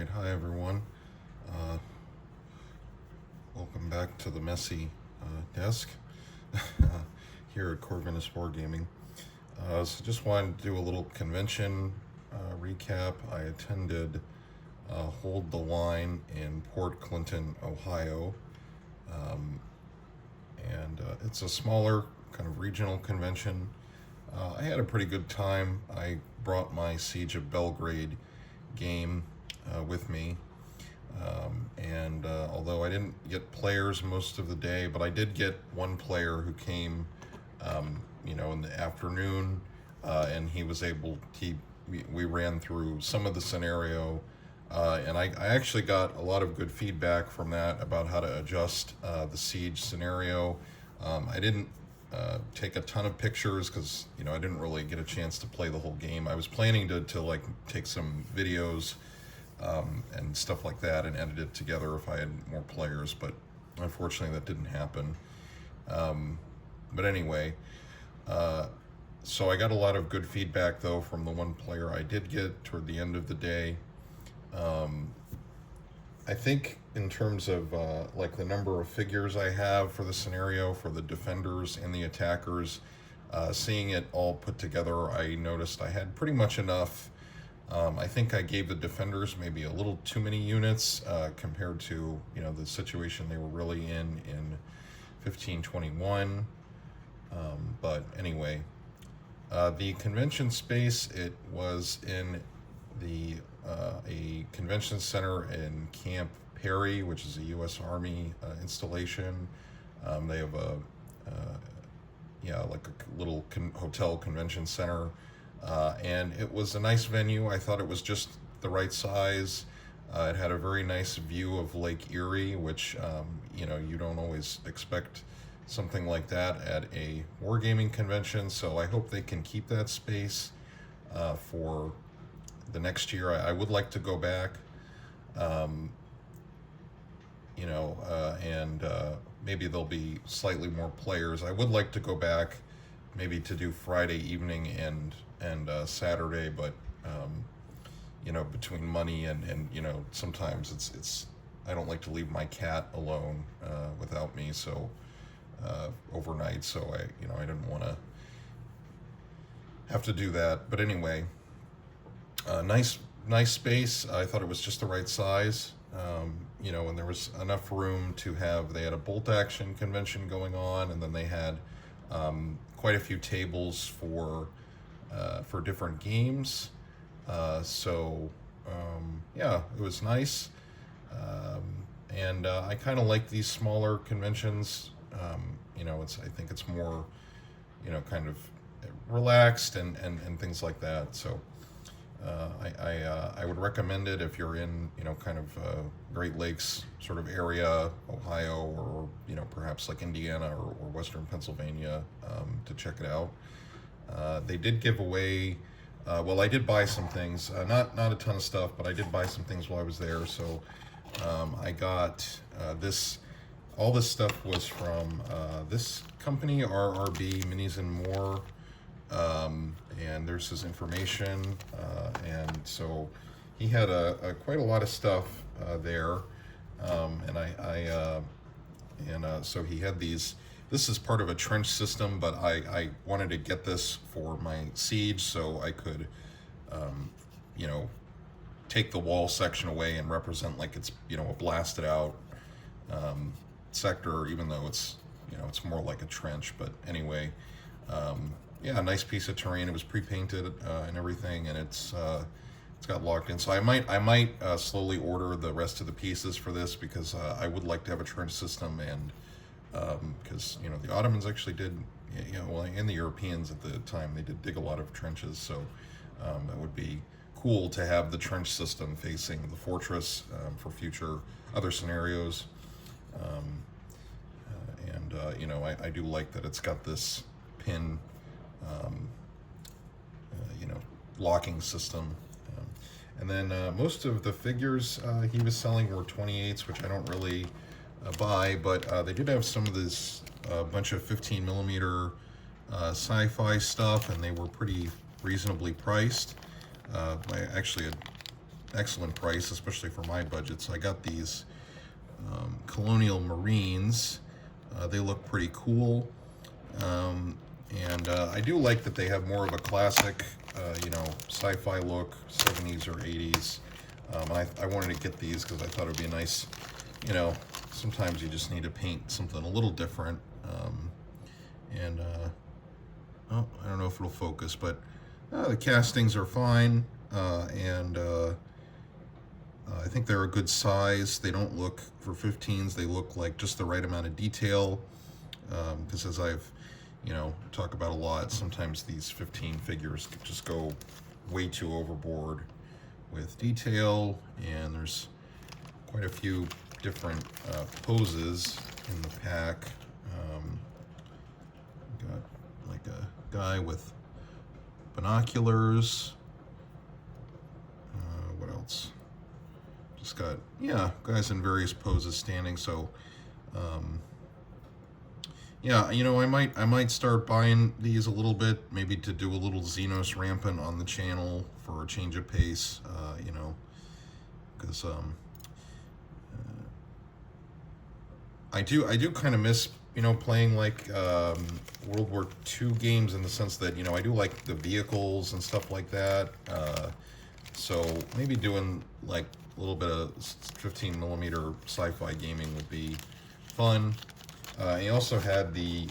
Alright, hi everyone. Uh, Welcome back to the messy desk here at Corvinus Wargaming. So just wanted to do a little convention recap. I attended Hold the Line in Port Clinton, Ohio. And it's a smaller kind of regional convention. I had a pretty good time. I brought my Siege of Belgrade game with me. And although I didn't get players most of the day, but I did get one player who came, in the afternoon, and he was able. We ran through some of the scenario, and I actually got a lot of good feedback from that about how to adjust the siege scenario. I didn't take a ton of pictures because I didn't really get a chance to play the whole game. I was planning to like take some videos and stuff like that and edit it together if I had more players, but unfortunately that didn't happen. But anyway, so I got a lot of good feedback though from the one player I did get toward the end of the day. I think in terms of like the number of figures I have for the scenario for the defenders and the attackers, seeing it all put together, I noticed I had pretty much enough. I think I gave the defenders maybe a little too many units compared to the situation they were really in 1521. But anyway, the convention space, it was in the a convention center in Camp Perry, which is a U.S. Army installation. They have like a little hotel convention center. And it was a nice venue. I thought it was just the right size. It had a very nice view of Lake Erie, which you don't always expect something like that at a wargaming convention. So I hope they can keep that space for the next year. I would like to go back, and maybe there'll be slightly more players. I would like to go back, maybe to do Friday evening and Saturday, but between money and sometimes it's I don't like to leave my cat alone without me, so overnight, so I didn't want to have to do that. But anyway, nice space. I thought it was just the right size, and there was enough room to have. They had a bolt action convention going on, and then they had quite a few tables for different games. It was nice. And I kind of like these smaller conventions. I think it's more, kind of relaxed and things like that. So I would recommend it if you're in, kind of Great Lakes sort of area, Ohio, or perhaps like Indiana or Western Pennsylvania, to check it out. They did give away, I did buy some things, not a ton of stuff, but I did buy some things while I was there. So I got all this stuff was from this company, RRB Minis and More, and there's his information, and so he had quite a lot of stuff there, so he had these. This is part of a trench system, but I wanted to get this for my siege so I could, take the wall section away and represent like it's, a blasted out sector, even though it's, it's more like a trench. But anyway, a nice piece of terrain. It was pre-painted and everything, and it's got locked in. So I might slowly order the rest of the pieces for this because I would like to have a trench system, and because the Ottomans actually did, and the Europeans at the time, they did dig a lot of trenches. So it would be cool to have the trench system facing the fortress for future other scenarios. I do like that it's got this pin, locking system. And then most of the figures he was selling were 28s, which I don't really buy, but they did have some of this bunch of 15 millimeter sci-fi stuff, and they were pretty reasonably priced. I actually had excellent price, especially for my budget. So I got these Colonial Marines. They look pretty cool. And I do like that they have more of a classic, sci-fi look, 70s or 80s. I wanted to get these because I thought it would be a nice, sometimes you just need to paint something a little different. I don't know if it'll focus, but the castings are fine, and I think they're a good size. They don't look, for 15s, they look like just the right amount of detail, because as I've talk about a lot, sometimes these 15 figures just go way too overboard with detail, and there's quite a few different poses in the pack. Got like a guy with binoculars. What else? Just got, guys in various poses standing. So I might start buying these a little bit, maybe to do a little Xenos Rampant on the channel for a change of pace, because I do kind of miss, playing like World War II games, in the sense that, I do like the vehicles and stuff like that. So maybe doing like a little bit of 15mm sci-fi gaming would be fun. He also had the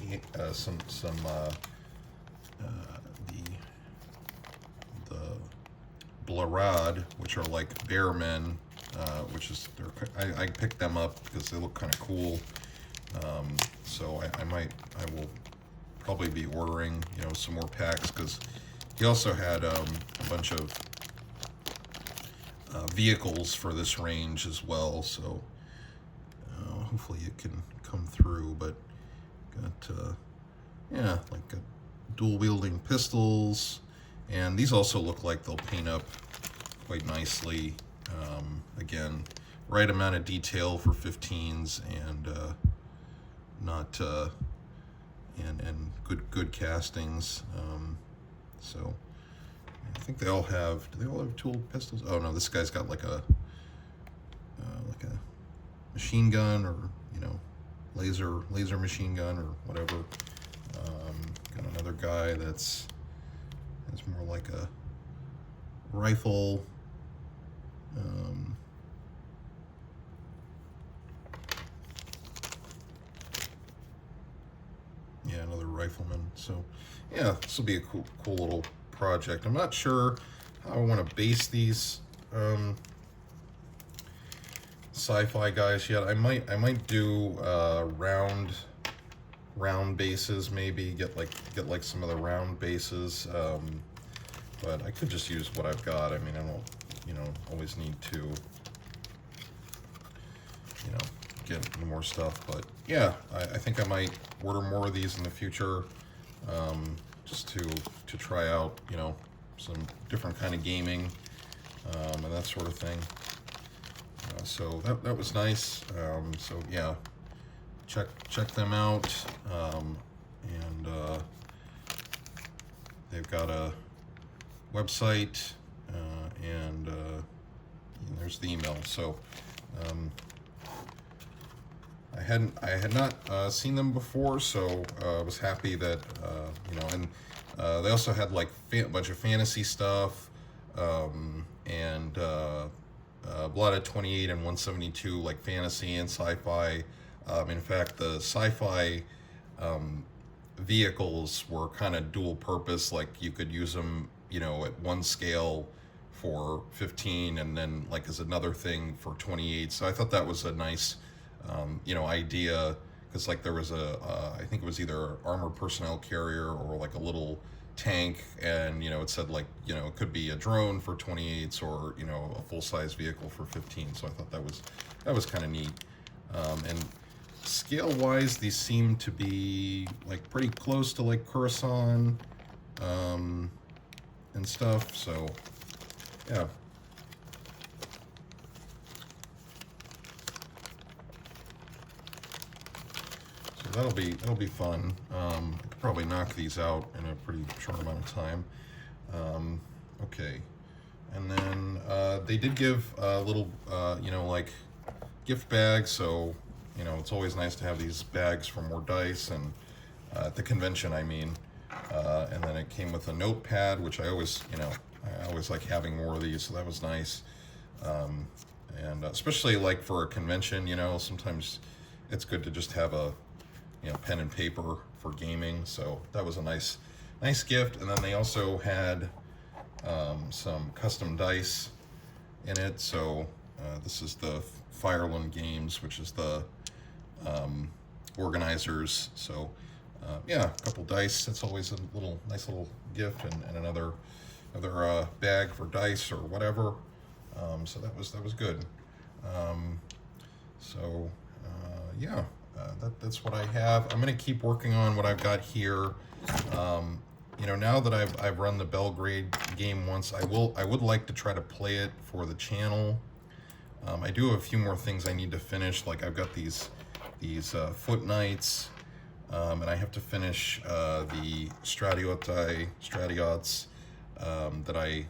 Blarad, which are like bearmen, I picked them up because they look kind of cool. So I will probably be ordering some more packs, because he also had a bunch of vehicles for this range as well. So hopefully it can come through, but got like dual wielding pistols, and these also look like they'll paint up quite nicely. Again, right amount of detail for 15s, and not and good castings. So I think they all have. Do they all have tooled pistols? Oh no, this guy's got like a machine gun, or laser machine gun, or whatever. Got another guy that's more like a rifle. Another rifleman. So this will be a cool little project. I'm not sure how I want to base these sci-fi guys yet. I might do round bases, maybe get like some of the round bases, but I could just use what I've got. I mean, I don't always need to get into more stuff, but I think I might order more of these in the future, just to try out some different kind of gaming, and that sort of thing. So that was nice. So check them out, and they've got a website, and there's the email. So I had not seen them before, so I was happy that and they also had like a bunch of fantasy stuff, and Blood at 28 and 172, like fantasy and sci-fi. In fact, the sci-fi vehicles were kind of dual purpose. Like you could use them, at one scale for 15, and then like as another thing for 28. So I thought that was a nice, idea, because like there was I think it was either armored personnel carrier or like a little tank, and it said like it could be a drone for 28s, or a full-size vehicle for 15. So I thought that was kind of neat. And scale-wise, these seem to be like pretty close to like Coruscant and stuff. So yeah. So that'll be fun. I could probably knock these out in a pretty short amount of time. Okay, and then they did give little, like gift bags. So, it's always nice to have these bags for more dice, and at the convention, I mean. And then it came with a notepad, which I always like having more of these, so that was nice. And especially like for a convention, sometimes it's good to just have a, pen and paper for gaming. So that was a nice gift. And then they also had some custom dice in it. So this is the Fireland Games, which is the organizers. So yeah, a couple dice. That's always a nice little gift, and another bag for dice or whatever. So that was good. Yeah, that's what I have. I'm gonna keep working on what I've got here. Now that I've run the Belgrade game once, I would like to try to play it for the channel. I do have a few more things I need to finish. Like I've got these Foot Knights, and I have to finish the Stratiots that I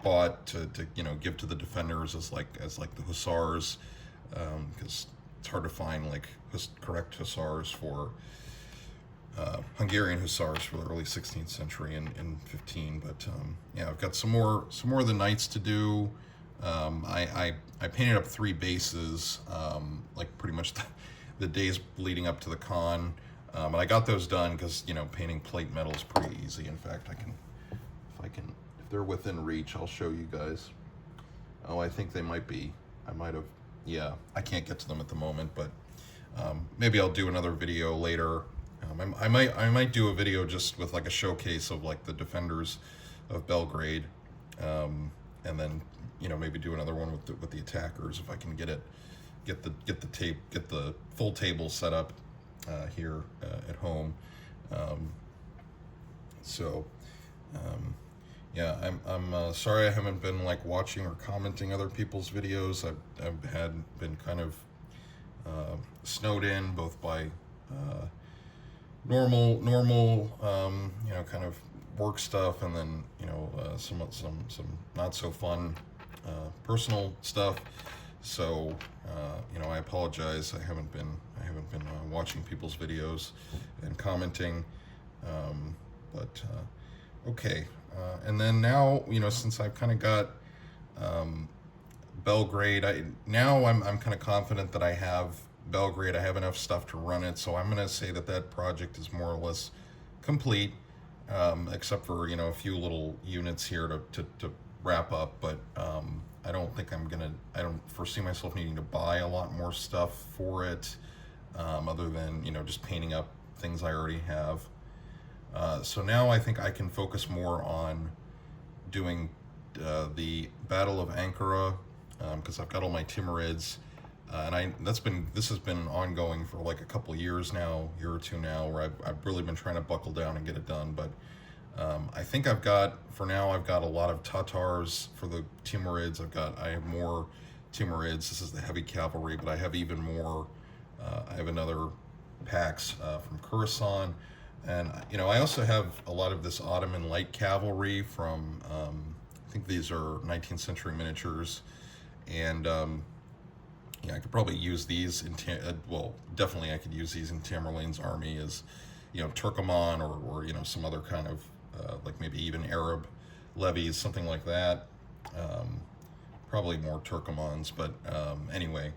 bought to give to the defenders as like the hussars, because it's hard to find like correct hussars for Hungarian hussars for the early 16th century in 15. But yeah, I've got some more of the knights to do. I painted up 3 bases, like pretty much the days leading up to the con, and I got those done because painting plate metal is pretty easy. In fact, if they're within reach, I'll show you guys. Oh, I think they might be. I might have. Yeah, I can't get to them at the moment, but maybe I'll do another video later. I might do a video just with like a showcase of like the defenders of Belgrade, and then maybe do another one with the attackers if I can get the full table set up here at home. Yeah, I'm sorry I haven't been like watching or commenting other people's videos. I've been kind of snowed in both by normal kind of work stuff, and then some not so fun personal stuff. So I apologize. I haven't been watching people's videos and commenting, but okay. And then now, since I've kind of got Belgrade, I'm kind of confident that I have Belgrade. I have enough stuff to run it, so I'm going to say that project is more or less complete, except for a few little units here to wrap up. But I don't foresee myself needing to buy a lot more stuff for it, other than just painting up things I already have. So now I think I can focus more on doing the Battle of Ankara, because I've got all my Timurids, and this has been ongoing for like a couple years now, year or two now, where I've really been trying to buckle down and get it done. But I think I've got a lot of Tatars for the Timurids. I have more Timurids. This is the heavy cavalry, but I have even more. I have another packs from Khorasan. And I also have a lot of this Ottoman light cavalry from I think these are 19th century miniatures, and I could probably use these in definitely I could use these in Tamerlane's army as Turkoman or some other kind of like maybe even Arab levies, something like that. Probably more Turkomans, but anyway.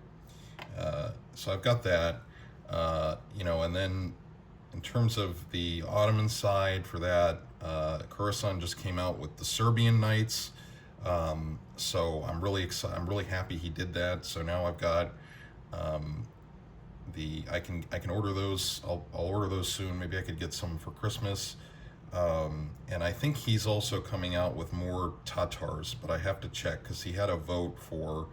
So I've got that, and then. In terms of the Ottoman side for that, Khorasan just came out with the Serbian Knights, so I'm really excited. I'm really happy he did that. So now I've got I can order those. I'll order those soon. Maybe I could get some for Christmas. And I think he's also coming out with more Tatars, but I have to check because he had a vote for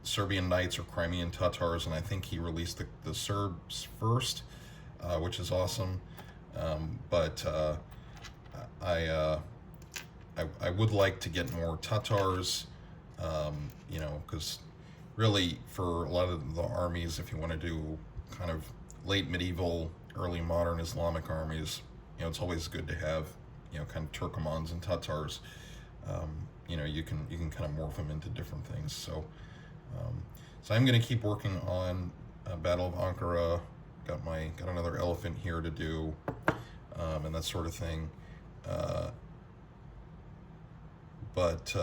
Serbian Knights or Crimean Tatars, and I think he released the Serbs first. Which is awesome, but I would like to get more Tatars, because really for a lot of the armies, if you want to do kind of late medieval, early modern Islamic armies, it's always good to have kind of Turkomans and Tatars. you can kind of morph them into different things. So so I'm going to keep working on Battle of Ankara. Got another elephant here to do, and that sort of thing. But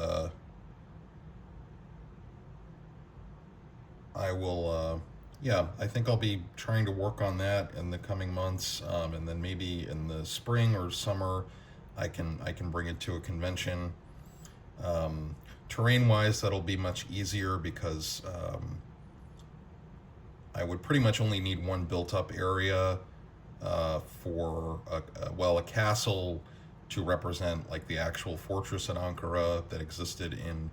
I will, yeah, I think I'll be trying to work on that in the coming months, and then maybe in the spring or summer, I can bring it to a convention. Terrain-wise, that'll be much easier because I would pretty much only need one built-up area for a castle to represent like the actual fortress at Ankara that existed in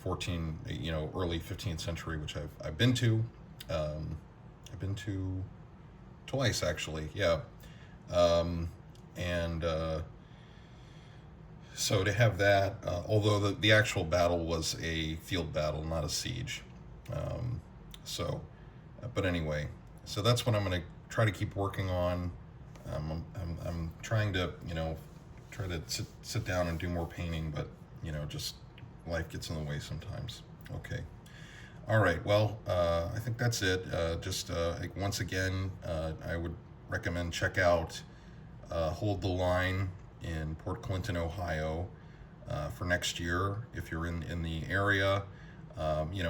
early 15th century, which I've been to. I've been to twice actually, yeah. And so to have that, although the actual battle was a field battle, not a siege. But anyway, so that's what I'm going to try to keep working on. I'm trying to, try to sit down and do more painting, but, just life gets in the way sometimes. Okay. All right. Well, I think that's it. Once again, I would recommend check out Hold the Line in Port Clinton, Ohio, for next year if you're in the area.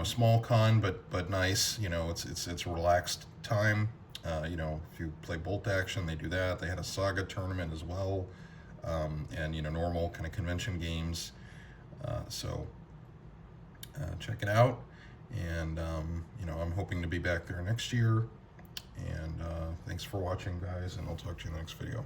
Small con, but nice. It's a relaxed time. If you play Bolt Action, they do that. They had a Saga tournament as well, and normal kind of convention games. So check it out, and I'm hoping to be back there next year. And thanks for watching, guys, and I'll talk to you in the next video.